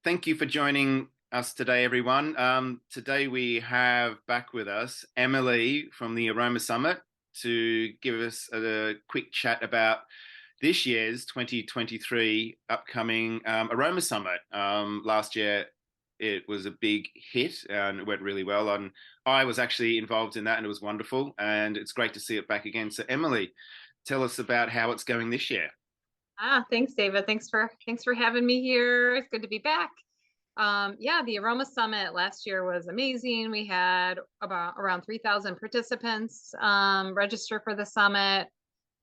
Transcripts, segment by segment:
Thank you for joining us today, everyone. Today we have back with us Emily from the Aroma Summit to give us a quick chat about this year's 2023 upcoming Aroma Summit. Last year it was a big hit and it went really well. And I was actually involved in that and it was wonderful. And it's great to see it back again. So, Emily, tell us about how it's going this year. Thanks, David. Thanks for having me here. It's good to be back. Yeah, the Aroma Summit last year was amazing. We had about around 3,000 participants register for the summit.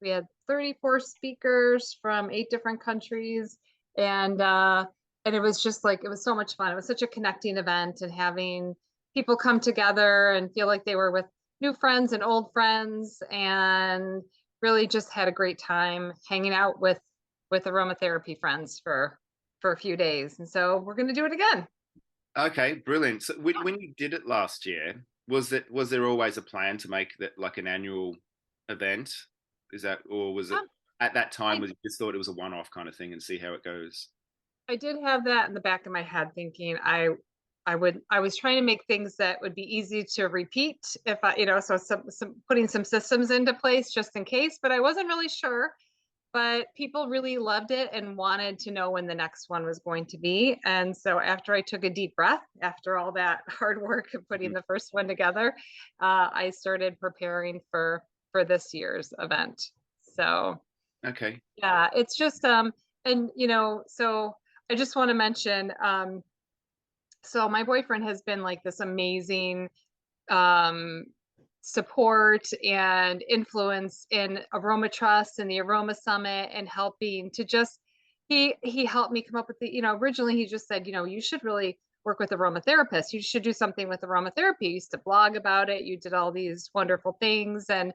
We had 34 speakers from 8 different countries, and it was just like it was so much fun. It was such a connecting event, and having people come together and feel like they were with new friends and old friends, and really just had a great time hanging out with aromatherapy friends for a few days. And so we're going to do it again. Okay, brilliant. So when you did it last year, was there always a plan to make that like an annual event? Is that or was it Um, at that time I was you just thought it was a one-off kind of thing and see how it goes? I did have that in the back of my head, thinking I was trying to make things that would be easy to repeat if I, so some putting some systems into place just in case, but I wasn't really sure. But people really loved it and wanted to know when the next one was going to be. And so after I took a deep breath, after all that hard work of putting Mhm. the first one together, I started preparing for this year's event. So Okay. yeah, it's just and so I just want to mention so my boyfriend has been like this amazing um, support and influence in Aroma Trust and the Aroma Summit, and helping to just he helped me come up with originally he just said, you should really work with aromatherapists. You should do something with aromatherapy. You used to blog about it. You did all these wonderful things and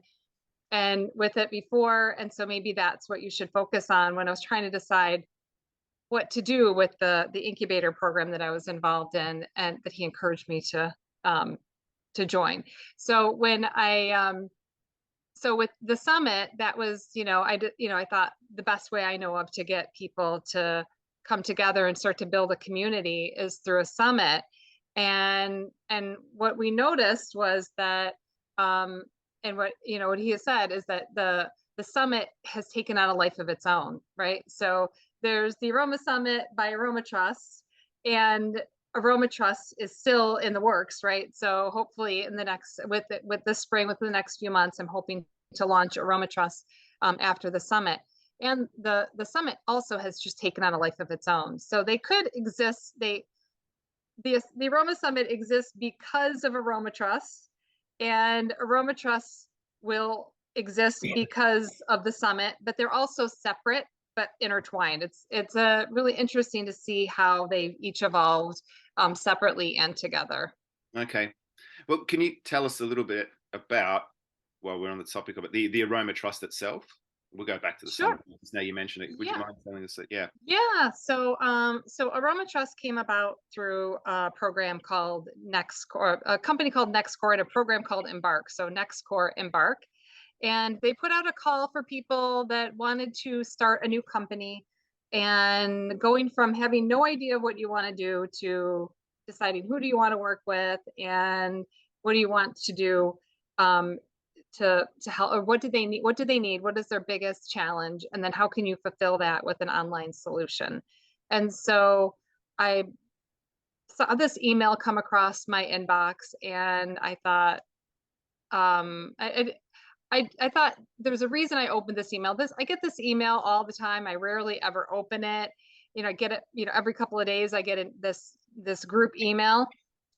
with it before. And so maybe that's what you should focus on when I was trying to decide what to do with the incubator program that I was involved in and that he encouraged me um, to join. So when so with the summit, that was, I did, I thought the best way I know of to get people to come together and start to build a community is through a summit. And what we noticed was that and what he has said is that the summit has taken on a life of its own, right? So there's the Aroma Summit by Aroma Trust, and Aroma Trust is still in the works, right? So hopefully in the next with this spring, within the next few months, I'm hoping to launch Aroma Trust after the summit. And the summit also has just taken on a life of its own. So they could exist. The Aroma Summit exists because of Aroma Trust, and Aroma Trust will exist because of the summit, but they're also separate but intertwined. It's really interesting to see how they each evolved separately and together. Okay. Well, can you tell us a little bit about while we're on the topic of it, the Aroma Trust itself? We'll go back to the summit Sure. because now you mentioned it. Would you Yeah. mind telling us that? Yeah. Yeah. So Aroma Trust came about through a program called NextCore, a company called NextCore, and a program called Embark. So NextCore Embark, and they put out a call for people that wanted to start a new company, and going from having no idea what you want to do to deciding who do you want to work with and what do you want to do, um, to help, or what do they need, what is their biggest challenge, and then how can you fulfill that with an online solution. And so I saw this email come across my inbox, and I thought, I thought there was a reason I opened this email. I get this email all the time. I rarely ever open it. I get it, every couple of days I get this group email,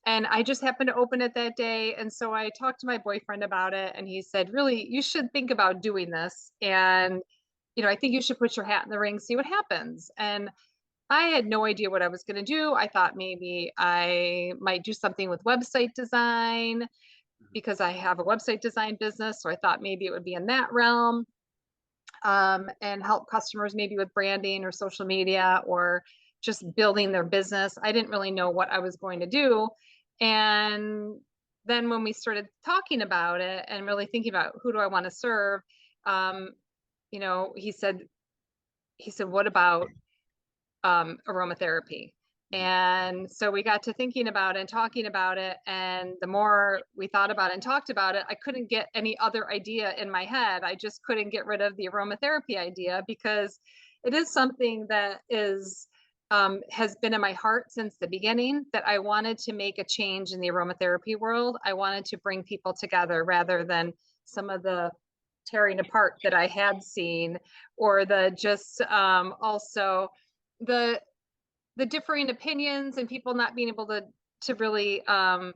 and I just happened to open it that day. And so I talked to my boyfriend about it, and he said, "Really, you should think about doing this. And I think you should put your hat in the ring, see what happens." And I had no idea what I was going to do. I thought maybe I might do something with website design, because I have a website design business. So I thought maybe it would be in that realm, and help customers maybe with branding or social media or just building their business. I didn't really know what I was going to do. And then when we started talking about it and really thinking about who do I want to serve, um, he said, what about aromatherapy? And so we got to thinking about it and talking about it. And the more we thought about it and talked about it, I couldn't get any other idea in my head. I just couldn't get rid of the aromatherapy idea because it is something that has been in my heart since the beginning, that I wanted to make a change in the aromatherapy world. I wanted to bring people together rather than some of the tearing apart that I had seen, or the just also the differing opinions and people not being able to really come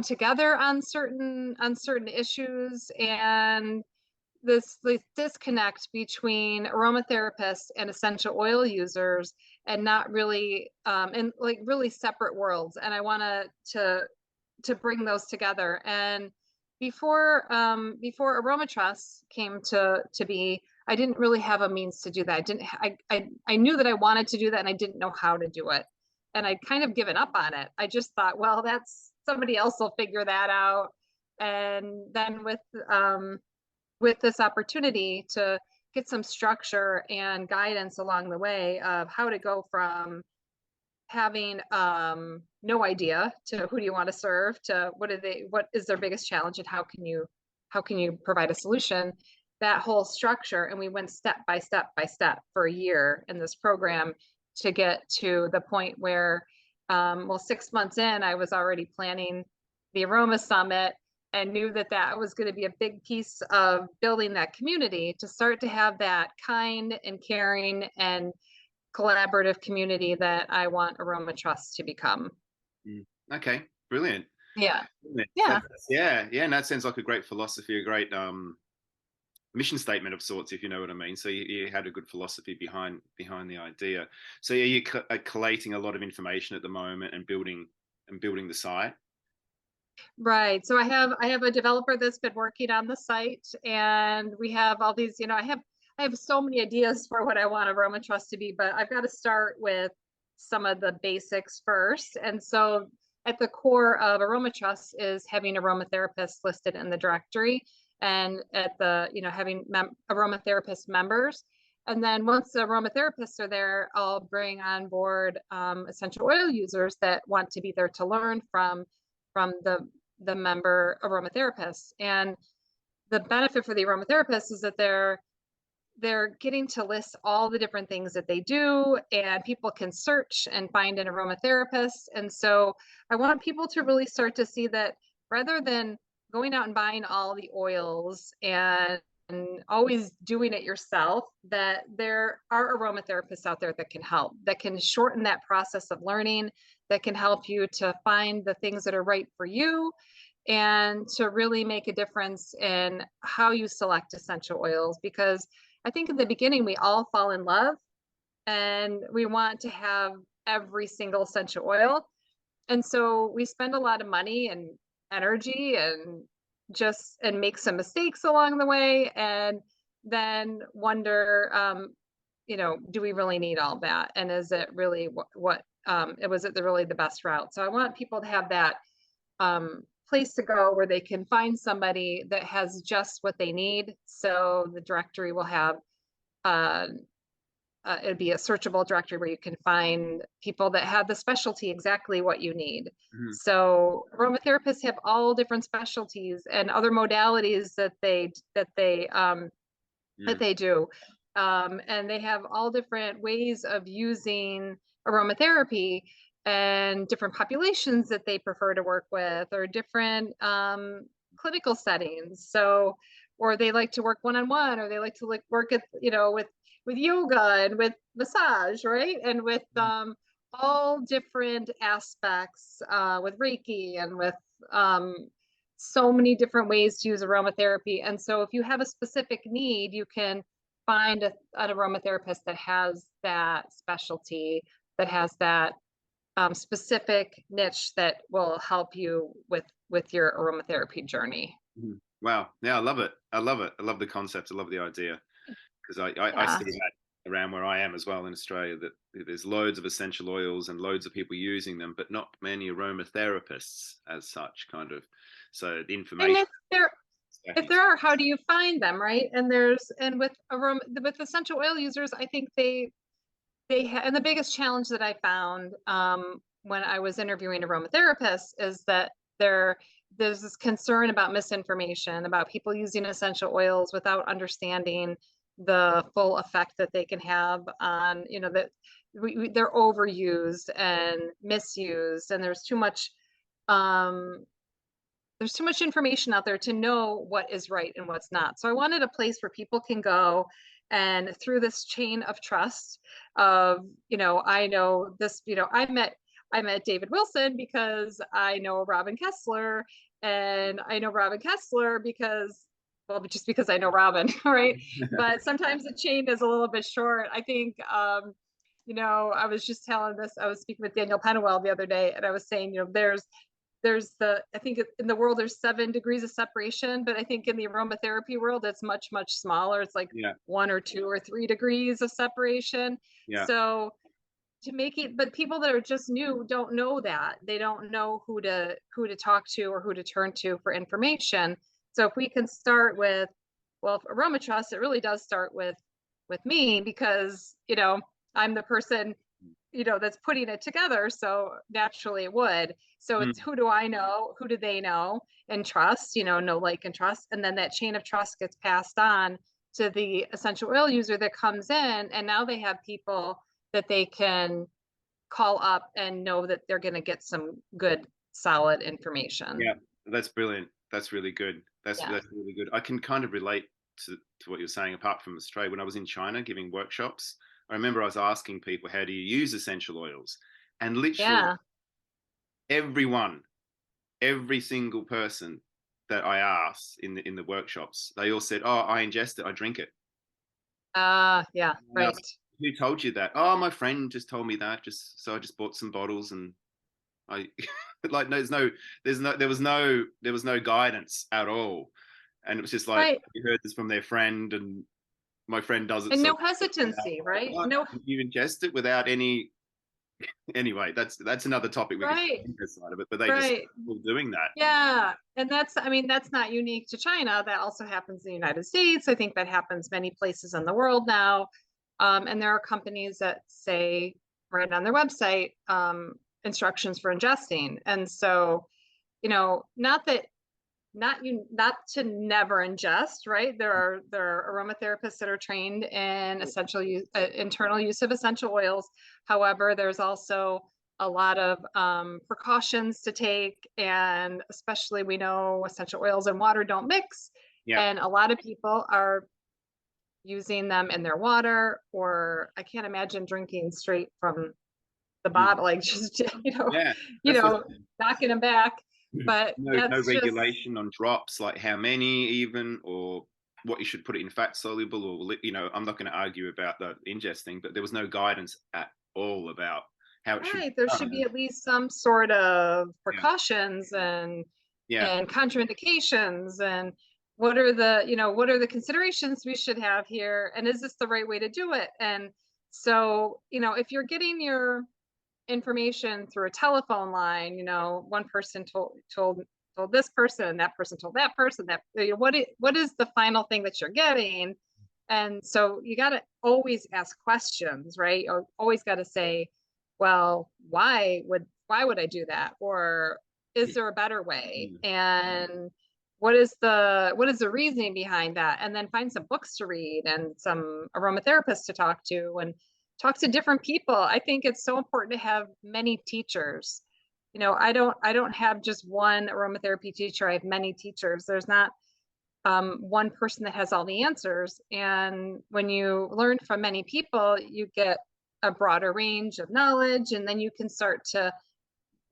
together on certain issues, and this disconnect between aromatherapists and essential oil users, and not really and like really separate worlds. And I want to bring those together. And before Aroma Trust came to be, I didn't really have a means to do that. I knew that I wanted to do that, and I didn't know how to do it. And I'd kind of given up on it. I just thought, well, that's somebody else will figure that out. And then with this opportunity to get some structure and guidance along the way of how to go from having no idea to who do you want to serve, to what is their biggest challenge, and how can you provide a solution, that whole structure. And we went step by step by step for a year in this program to get to the point where well, 6 months in, I was already planning the Aroma Summit, and knew that that was going to be a big piece of building that community, to start to have that kind and caring and collaborative community that I want Aroma Trust to become. Okay, brilliant. Yeah. Yeah. Yeah. And that sounds like a great philosophy, a great mission statement of sorts, if you know what I mean. So you had a good philosophy behind the idea. So you're collating a lot of information at the moment and building the site. Right. So I have a developer that's been working on the site, and we have all these, I have so many ideas for what I want Aroma Trust to be, but I've got to start with some of the basics first. And so at the core of Aroma Trust is having aromatherapists listed in the directory, and at the, having aromatherapist members. And then once the aromatherapists are there, I'll bring on board essential oil users that want to be there to learn from the member aromatherapists. And the benefit for the aromatherapists is that they're getting to list all the different things that they do, and people can search and find an aromatherapist. And so I want people to really start to see that rather than going out and buying all the oils and always doing it yourself, that there are aromatherapists out there that can help, that can shorten that process of learning, that can help you to find the things that are right for you, and to really make a difference in how you select essential oils. Because I think in the beginning, we all fall in love and we want to have every single essential oil. And so we spend a lot of money and energy and make some mistakes along the way, and then wonder, do we really need all that? And is it really was it really the best route? So I want people to have that place to go where they can find somebody that has just what they need. So the directory will have it'd be a searchable directory where you can find people that have the specialty exactly what you need. Mm-hmm. So aromatherapists have all different specialties and other modalities that they do. And they have all different ways of using aromatherapy, and different populations that they prefer to work with, or different clinical settings. So, or they like to work one-on-one, or they like to work at, with yoga and with massage, right? And with all different aspects, with Reiki, and with so many different ways to use aromatherapy. And so if you have a specific need, you can find an aromatherapist that has that specialty, that has that specific niche that will help you with your aromatherapy journey. Wow. Yeah, I love it. I love the concept. I love the idea, because I see that around where I am as well in Australia, that there's loads of essential oils and loads of people using them, but not many aromatherapists as such, kind of. So the information. And if there are, how do you find them, right? And with essential oil users, I think and the biggest challenge that I found when I was interviewing aromatherapists is that there there's this concern about misinformation about people using essential oils without understanding the full effect that they can have on, that they're overused and misused, and um, there's too much information out there to know what is right and what's not. So I wanted a place where people can go and through this chain of trust of, I know this, I met David Wilson because I know Robin Kessler, and I know Robin Kessler because, well, just because I know Robin, right? But sometimes the chain is a little bit short. I think I was just telling this, I was speaking with Daniel Pennewell the other day, and I was saying, I think in the world there's 7 degrees of separation, but I think in the aromatherapy world it's much, much smaller. It's like Yeah, 1 or 2 or 3 degrees of separation. yeah, So to make it, but people that are just new don't know that. They don't know who to talk to or who to turn to for information. So if we can start with, well, Aroma Trust, it really does start with me because, I'm the person, that's putting it together. So naturally it would. So it's, mm, who do I know? Who do they know and trust? Know, like, and trust. And then that chain of trust gets passed on to the essential oil user that comes in. And now they have people that they can call up and know that they're going to get some good, solid information. yeah. That's brilliant. That's really good. Yeah. That's really good. I can kind of relate to what you're saying. Apart from Australia, when I was in China giving workshops, I remember I was asking people, "How do you use essential oils?" And literally Yeah. everyone, every single person that I asked in the workshops, they all said, "Oh, I ingest it. I drink it." Yeah. And I was, Right. who told you that? Oh, my friend just told me that. Just so I just bought some bottles and I like there was no guidance at all, and it was just like Right. we heard this from their friend, and my friend does it. And So no hesitancy, right? what? No, You ingest it without any. Anyway, that's another topic we could right. side of it, but they just Right. were doing that. Yeah. And I mean, that's not unique to China. That also happens in the United States. I think that happens many places in the world now. And there are companies that say right on their website, instructions for ingesting. And so, not that not to never ingest, right? There are aromatherapists that are trained in internal use of essential oils. However, there's also a lot of precautions to take, and especially we know essential oils and water don't mix, Yeah. and a lot of people are using them in their water, or I can't imagine drinking straight from the Mm. bottle, like just Yeah. That's what knocking them back. But no that's just regulation on drops, like how many even, or what you should put it in fat soluble, or I'm not going to argue about the ingesting, but there was no guidance at all about how it should be right. There should done. be at least some sort of Yeah, precautions and yeah, contraindications, and what are the considerations we should have here, and is this the right way to do it? And so, if you're getting your information through a telephone line, one person told this person, and that person told that person, that what is the final thing that you're getting? And so you got to always ask questions, right? Or always got to say, well, why would I do that? Or is there a better way? mm, And what is the reasoning behind that? And then find some books to read and some aromatherapists to talk to, and talk to different people. I think it's so important to have many teachers. I don't have just one aromatherapy teacher. I have many teachers. There's not one person that has all the answers. And when you learn from many people, you get a broader range of knowledge, and then you can start to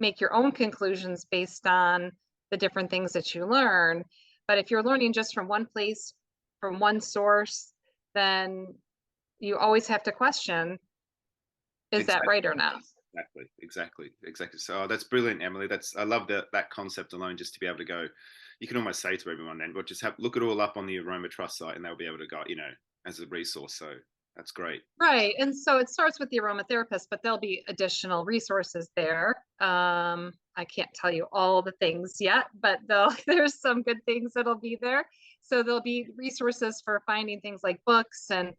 make your own conclusions based on the different things that you learn. But if you're learning just from one place, from one source, then you always have to question, is that exactly, right or not? exactly. So that's brilliant, Emily. I love that concept alone. Just to be able to go, you can almost say to everyone, then, but just look it all up on the Aroma Trust site, and they'll be able to go, as a resource. So that's great. Right. And so it starts with the aromatherapist, but there'll be additional resources there. I can't tell you all the things yet, but there's some good things that'll be there. So there'll be resources for finding things like books and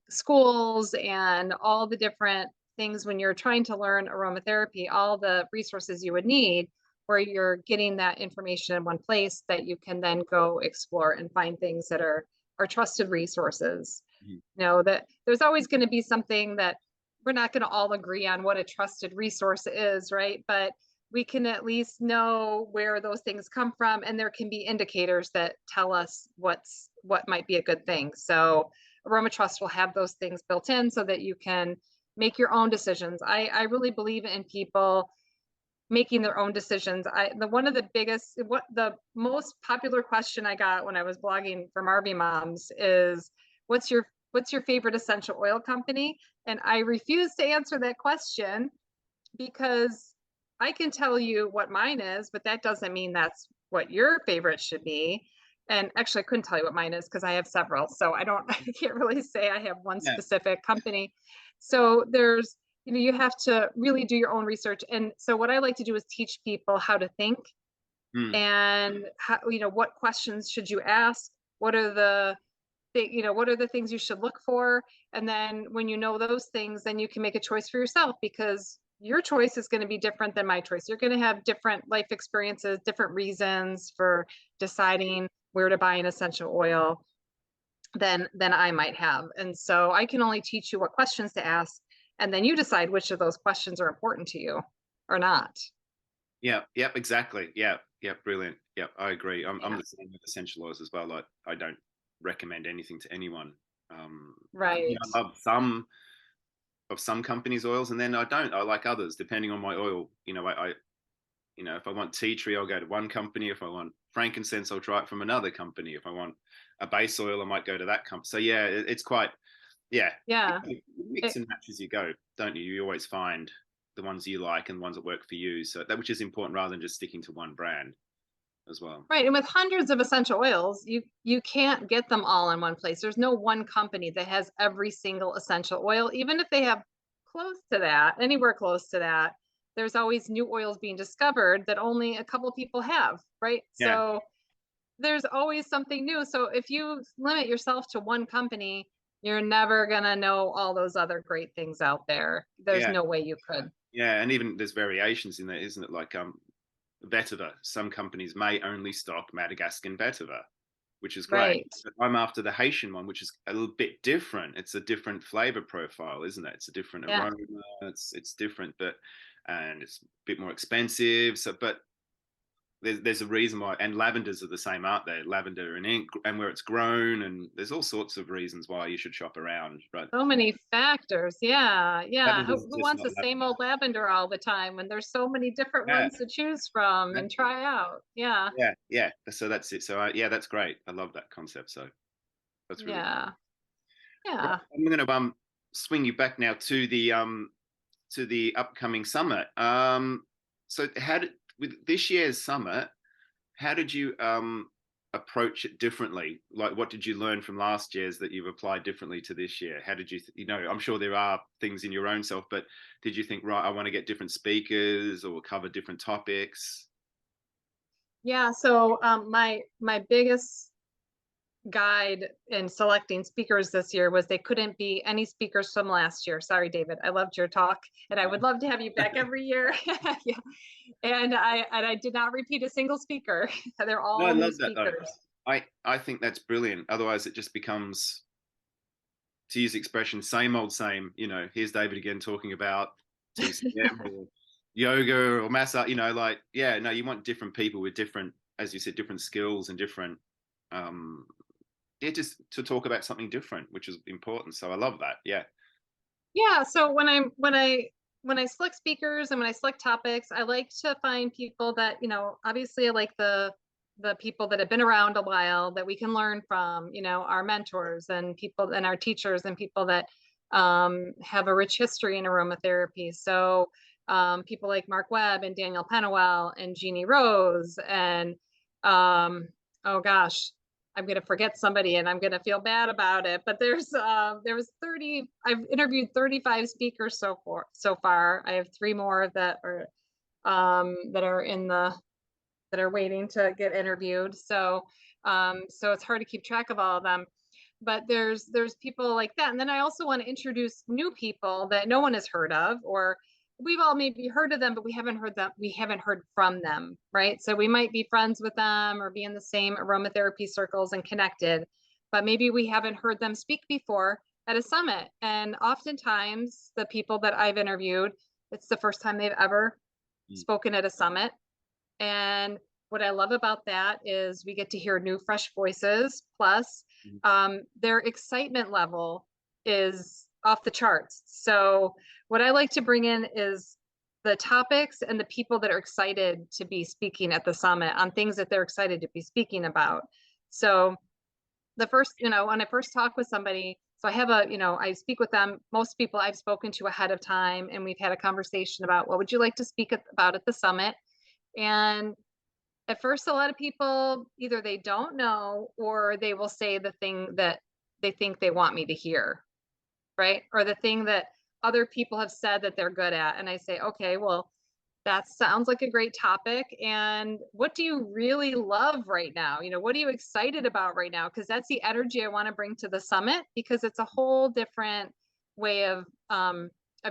schools and all the different things when you're trying to learn aromatherapy, all the resources you would need where you're getting that information in one place that you can then go explore and find things that are trusted resources. Mhm. You know, that there's always going to be something that we're not going to all agree on what a trusted resource is, right? But we can at least know where those things come from, and there can be indicators that tell us what might be a good thing. So Aroma Trust will have those things built in so that you can make your own decisions. I really believe in people making their own decisions. One of the biggest, what the most popular question I got when I was blogging for RV Moms is, what's your favorite essential oil company? And I refuse to answer that question because I can tell you what mine is, but that doesn't mean that's what your favorite should be. And actually, I couldn't tell you what mine is because I have several. So I don't, I can't really say I have one Yeah. specific company. So there's, you have to really do your own research. And so what I like to do is teach people how to think Mm. and how, what questions should you ask? What are what are the things you should look for? And then when you know those things, then you can make a choice for yourself because your choice is going to be different than my choice. You're going to have different life experiences, different reasons for deciding where to buy an essential oil than I might have. And so I can only teach you what questions to ask, and then you decide which of those questions are important to you or not. Yeah. Yep. Exactly. Yeah. Yep. Brilliant. Yep. I agree. I'm Yeah. the same with essential oils as well. Like I don't recommend anything to anyone. Um, Right. I love some of some companies' oils, and then I don't. I like others depending on my oil. If I want tea tree, I'll go to one company. If I want frankincense, I'll try it from another company. If I want a base oil, I might go to that company. So yeah, it's quite yeah. Yeah. You mix It, and match as you go, don't you? You always find the ones you like and the ones that work for you. So that which is important rather than just sticking to one brand as well. Right. And with hundreds of essential oils, you can't get them all in one place. There's no one company that has every single essential oil, even if they have close to that, anywhere close to that. There's always new oils being discovered that only a couple people have, right? Yeah, So there's always something new. So if you limit yourself to one company, you're never going to know all those other great things out there. There's yeah, no way you could. yeah. And even there's variations in there, isn't it? Like vetiver. Some companies may only stock Madagascan vetiver, which is great. Right. But I'm after the Haitian one, which is a little bit different. It's a different flavor profile, isn't it? It's a different Yeah. aroma. It's different, but and it's a bit more expensive. So, but there's a reason why. And lavenders are the same, aren't they? Lavender and ink, and where it's grown, and there's all sorts of reasons why you should shop around. But So many factors. Yeah. Yeah. lavender Who, is who just wants not the same lavender. old lavender all the time when there's so many different Yeah, ones to choose from and exactly. try out? Yeah. Yeah, yeah. So that's it. So yeah, that's great. I love that concept. So that's really cool. Yeah. Right, Yeah. I'm going to swing you back now to the upcoming summit. So how did with this year's summit? How did you approach it differently? Like, what did you learn from last year's that you've applied differently to this year? How did you, I'm sure there are things in your own self, but did you think, right, I want to get different speakers or cover different topics? Yeah. So my biggest guide in selecting speakers this year was they couldn't be any speakers from last year. Sorry, David. I loved your talk and I would love to have you back every year. Yeah. And I did not repeat a single speaker. They're No, I all new love that though. speakers. I think that's brilliant. Otherwise, it just becomes, to use the expression, same old same. Here's David again talking about TCM or yoga or massage. Like, yeah, no, you want different people with different, as you said, different skills and different, um, yeah, just to talk about something different, which is important. So I love that. Yeah. Yeah, so when I select speakers and when I select topics, I like to find people that, obviously I like the people that have been around a while that we can learn from, our mentors and people and our teachers and people that have a rich history in aromatherapy. So people like Mark Webb and Daniel Penawell and Jeannie Rose and oh gosh, I'm going to forget somebody and I'm going to feel bad about it. But there was 30. I've interviewed 35 speakers so far. I have 3 more that are in the that are waiting to get interviewed. So it's hard to keep track of all of them. but there's people like that. And then I also want to introduce new people that no one has heard of, or we've all maybe heard of them, but we haven't heard from them, right? So we might be friends with them or be in the same aromatherapy circles and connected, but maybe we haven't heard them speak before at a summit. And oftentimes the people that I've interviewed, it's the first time they've ever Mm. spoken at a summit. And what I love about that is we get to hear new, fresh voices. Plus, Mm. their excitement level is off the charts. So, what I like to bring in is the topics and the people that are excited to be speaking at the summit on things that they're excited to be speaking about. So, the first, when I first talk with somebody, so I have I speak with them. Most people I've spoken to ahead of time, and we've had a conversation about what would you like to speak about at the summit. And at first, a lot of people either they don't know or they will say the thing that they think they want me to hear, right? Or the thing that other people have said that they're good at. And I say, okay, well, that sounds like a great topic. And what do you really love right now? What are you excited about right now? Because that's the energy I want to bring to the summit, because it's a whole different way of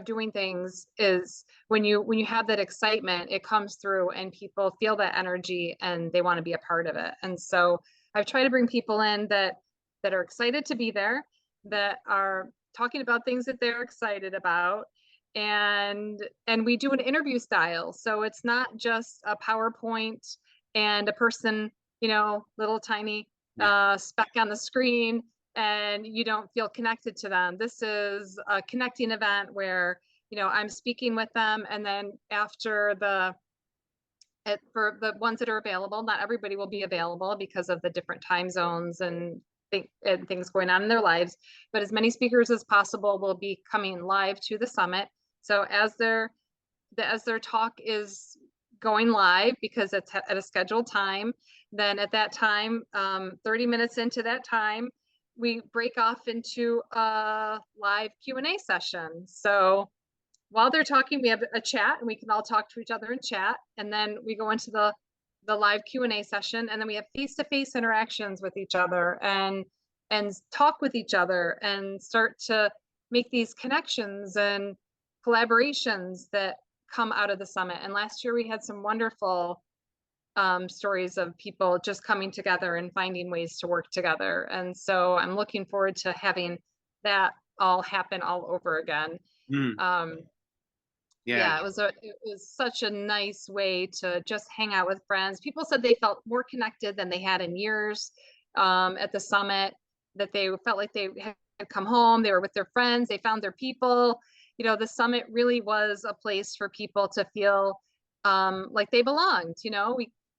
doing things. Is when you have that excitement, it comes through and people feel that energy and they want to be a part of it. And so I've tried to bring people in that are excited to be there, that are talking about things that they're excited about, and we do an interview style, so it's not just a PowerPoint and a person, little tiny Yeah. speck on the screen, and you don't feel connected to them. This is a connecting event where I'm speaking with them, and then after for the ones that are available, not everybody will be available because of the different time zones and things going on in their lives, but as many speakers as possible will be coming live to the summit. So as their talk is going live, because it's at a scheduled time, then at that time, 30 minutes into that time, we break off into a live Q&A session. So while they're talking, we have a chat and we can all talk to each other in chat. And then we go into the live Q&A session, and then we have face-to-face interactions with each other and talk with each other and start to make these connections and collaborations that come out of the summit. And last year we had some wonderful stories of people just coming together and finding ways to work together. And so I'm looking forward to having that all happen all over again. Mm. Um, Yeah. yeah, it was such a nice way to just hang out with friends. People said they felt more connected than they had in years at the summit, that they felt like they had come home, they were with their friends, they found their people. The summit really was a place for people to feel like they belonged.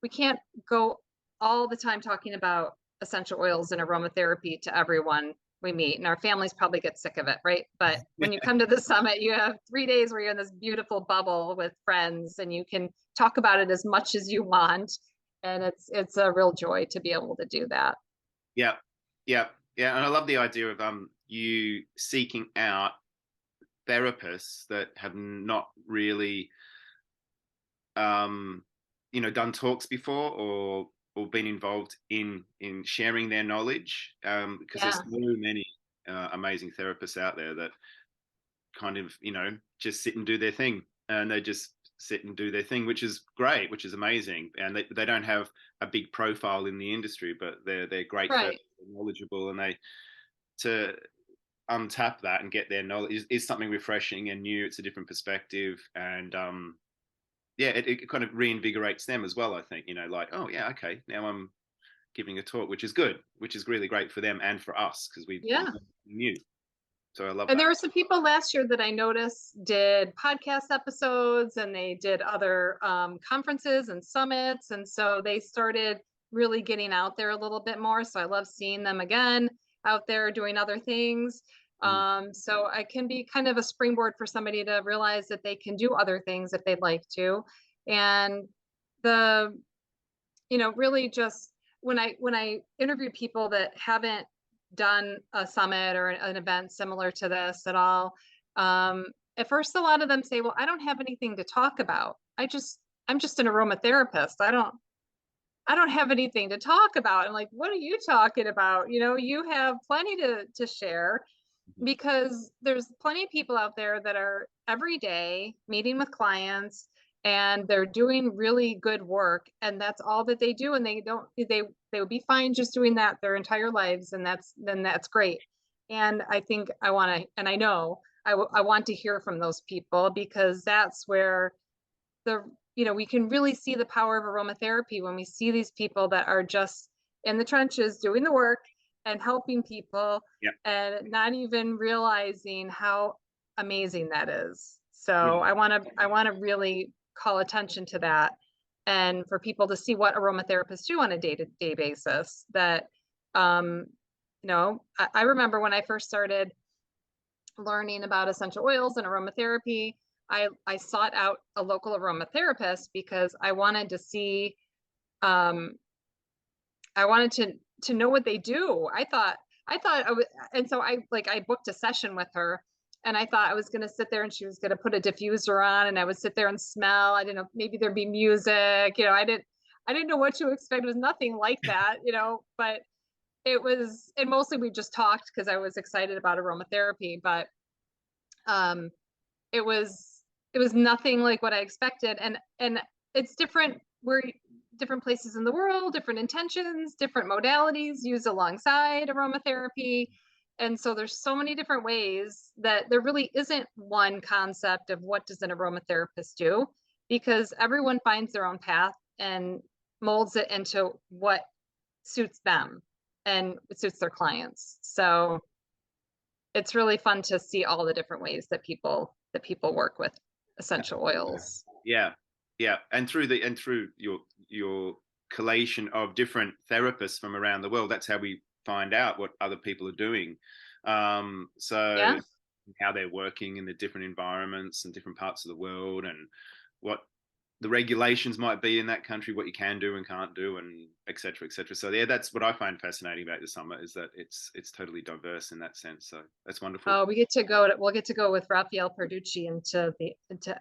We can't go all the time talking about essential oils and aromatherapy to everyone we meet, and our families probably get sick of it, right? But when you come to the summit, you have 3 days where you're in this beautiful bubble with friends and you can talk about it as much as you want, and it's a real joy to be able to do that. Yeah. Yeah. Yeah. And I love the idea of you seeking out therapists that have not really done talks before, or been involved in sharing their knowledge, because there's Yeah, so many amazing therapists out there that kind of just sit and do their thing, and they just sit and do their thing, which is great, which is amazing, and they don't have a big profile in the industry, but they're great therapists, right. knowledgeable, and they to untap that and get their knowledge is something refreshing and new. It's a different perspective, and yeah, it kind of reinvigorates them as well, I think. Like, oh yeah, okay, now I'm giving a talk, which is good, which is really great for them and for us, because we Yeah. knew. So I love And that. there were some people last year that I noticed did podcast episodes, and they did other conferences and summits. And so they started really getting out there a little bit more. So I love seeing them again out there doing other things. Mm. So I can be kind of a springboard for somebody to realize that they can do other things if they'd like to. And the, really just when I interview people that haven't done a summit or an event similar to this at all, um, at first a lot of them say, well, I don't have anything to talk about. I'm just an aromatherapist. I don't have anything to talk about. I'm like, what are you talking about? You know, you have plenty to share, Mhm. because there's plenty of people out there that are every day meeting with clients, and they're doing really good work, and that's all that they do, and they would be fine just doing that their entire lives, and that's great. And I think I want to, and I know I want to hear from those people, because that's where the we can really see the power of aromatherapy when we see these people that are just in the trenches doing the work and helping people, Yeah, and not even realizing how amazing that is. So brilliant. I want to really call attention to that, and for people to see what aromatherapists do on a day-to-day basis. That um I remember when I first started learning about essential oils and aromatherapy, I sought out a local aromatherapist because I wanted to see, um, I wanted to know what they do. I thought I was, and so I booked a session with her, and I thought I was going to sit there and she was going to put a diffuser on, and I would sit there and smell. I didn't know, maybe there'd be music. I didn't know what to expect. It was nothing like that, but it was, and mostly we just talked because I was excited about aromatherapy, but um it was nothing like what I expected. And it's different. We're different places in the world, different intentions, different modalities used alongside aromatherapy. And so there's so many different ways that there really isn't one concept of what does an aromatherapist do, because everyone finds their own path and molds it into what suits them and it suits their clients. So it's really fun to see all the different ways that people work with essential oils. Yeah, yeah, and through your collation of different therapists from around the world, that's how we find out what other people are doing. So Yeah. how they're working in the different environments and different parts of the world, and what the regulations might be in that country, what you can do and can't do, and et cetera, et cetera. So yeah, that's what I find fascinating about the summit, is that it's totally diverse in that sense. So that's wonderful. Oh, we'll get to go with Rafael Perducci into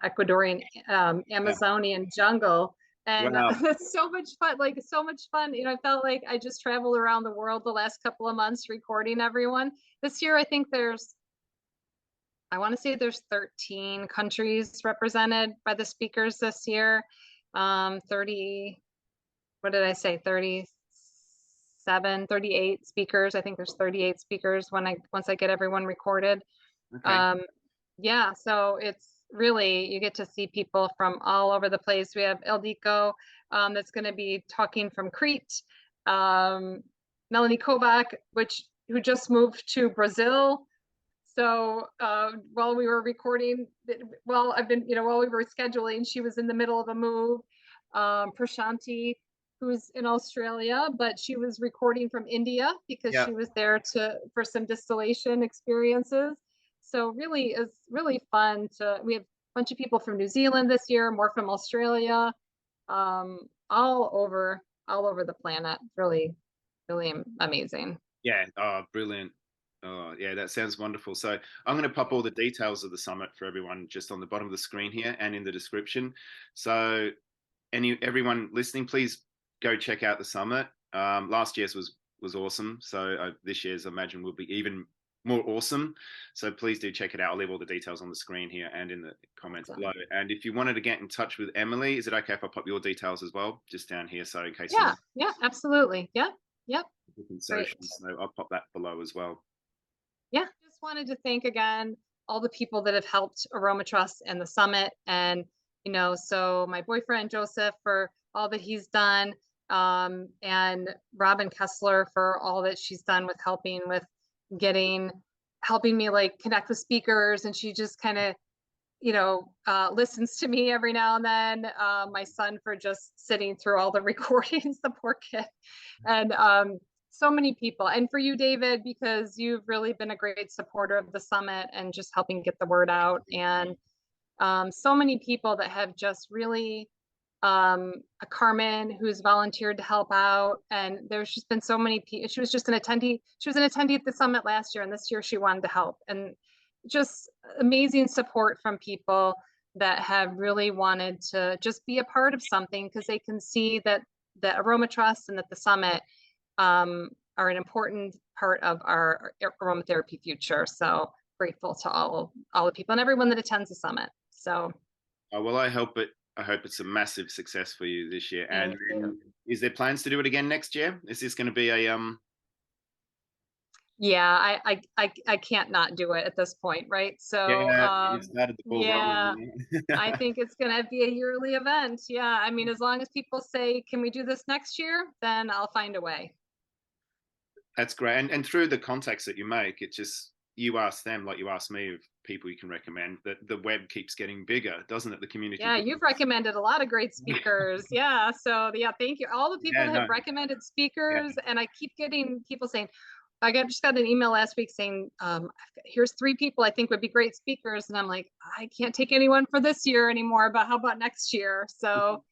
Ecuadorian, Yeah. Amazonian jungle. And Wow. it's so much fun, like so much fun. I felt like I just traveled around the world the last couple of months recording everyone. This year, I think I want to say there's 13 countries represented by the speakers this year. 30, what did I say? 37, 38 speakers. I think there's 38 speakers once I get everyone recorded. Okay. Um, yeah, so it's really, you get to see people from all over the place. We have Ildiko, that's going to be talking from Crete. Melanie Kovac, who just moved to Brazil. So while we were recording, while we were scheduling, she was in the middle of a move. Prashanti, who's in Australia, but she was recording from India because Yeah. she was there for some distillation experiences. So really, it's really fun we have a bunch of people from New Zealand this year, more from Australia, all over the planet. Really, really amazing. Yeah. Oh, brilliant. Oh, yeah, that sounds wonderful. So I'm going to pop all the details of the summit for everyone just on the bottom of the screen here and in the description. So everyone listening, please go check out the summit. Last year's was awesome. So this year's, I imagine, will be even more awesome. So please do check it out. I'll leave all the details on the screen here and in the comments below. And if you wanted to get in touch with Emily, is it okay if I pop your details as well, just down here? So in case you Yeah, want yeah, absolutely. Yep, yep. different Great. socials, so I'll pop that below as well. Yeah, just wanted to thank again all the people that have helped Aroma Trust and the summit. And, so my boyfriend Joseph for all that he's done, and Robin Kessler for all that she's done with helping me like connect with speakers. And she just kind of, listens to me every now and then. My son for just sitting through all the recordings, the poor kid. And so many people. And for you, David, because you've really been a great supporter of the summit and just helping get the word out. And so many people that have just really, a Carmen who's volunteered to help out. And there's just been so many people. She was an attendee at the summit last year, and this year she wanted to help. And just amazing support from people that have really wanted to just be a part of something, because they can see that that Aroma Trust and that the summit are an important part of our aromatherapy future. So grateful to all the people and everyone that attends the summit. So well, I hope it's a massive success for you this year. And thank you. is there plans to do it again next year? Is this going to be a Yeah, I can't not do it at this point, right? So Yeah, you started the ball yeah, rolling. I think it's gonna be a yearly event. Yeah, I mean, as long as people say, "Can we do this next year?" Then I'll find a way. That's great. And through the contacts that you make, it just you ask them like you ask me of people you can recommend. That the web keeps getting bigger, doesn't it? The community. Yeah, you've recommended a lot of great speakers. Yeah, so yeah, thank you. All the people Yeah, that no, have recommended yeah, speakers, and I keep getting people saying, just got an email last week saying, here's 3 people I think would be great speakers. And I'm like, I can't take anyone for this year anymore, but how about next year? So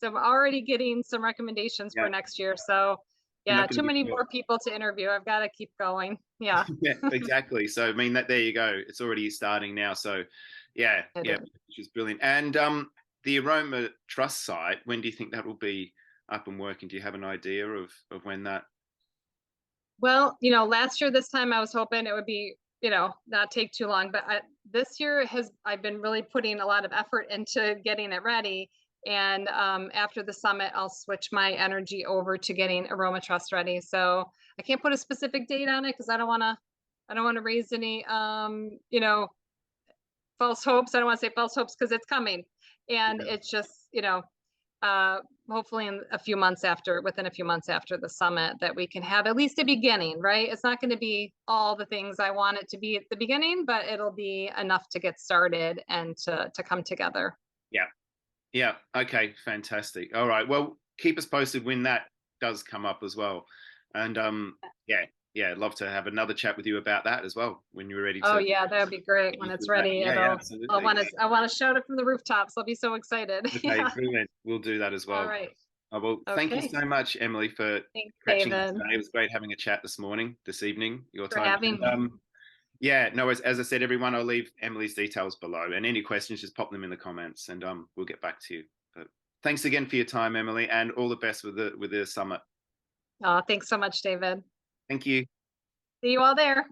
I'm already getting some recommendations yeah. for next year. So You're yeah, not going to too be many short. more people to interview. I've got to keep going. Yeah. Yeah, exactly. So I mean that there you go. It's already starting now. So yeah, It yeah, is. which is brilliant. And the Aroma Trust site, when do you think that will be up and working? Do you have an idea of when that? Well, last year this time I was hoping it would be, not take too long, but this year I've been really putting a lot of effort into getting it ready. And after the summit, I'll switch my energy over to getting Aroma Trust ready. So I can't put a specific date on it because I don't want to raise any, false hopes. I don't want to say false hopes because it's coming, and Yeah, it's just, uh, hopefully within a few months after the summit, that we can have at least a beginning, right? It's not going to be all the things I want it to be at the beginning, but it'll be enough to get started and to come together. yeah, yeah. Okay, fantastic. All right. Well, keep us posted when that does come up as well. And yeah, yeah, I'd love to have another chat with you about that as well when you're ready Oh to. yeah, that would be great when it's ready. Yeah, yeah, absolutely. I want to shout it from the rooftops. I'll be so excited. Okay, Yeah. brilliant. We'll do that as All well. right. Well, thank you Okay. so much, Emily, for Thanks, catching up David, today. It was great having a chat this evening, your for time. having And, me. yeah, no, as I said, everyone, I'll leave Emily's details below. And any questions, just pop them in the comments, and we'll get back to you. But thanks again for your time, Emily, and all the best with the summit. Oh, thanks so much, David. Thank you. See you all there.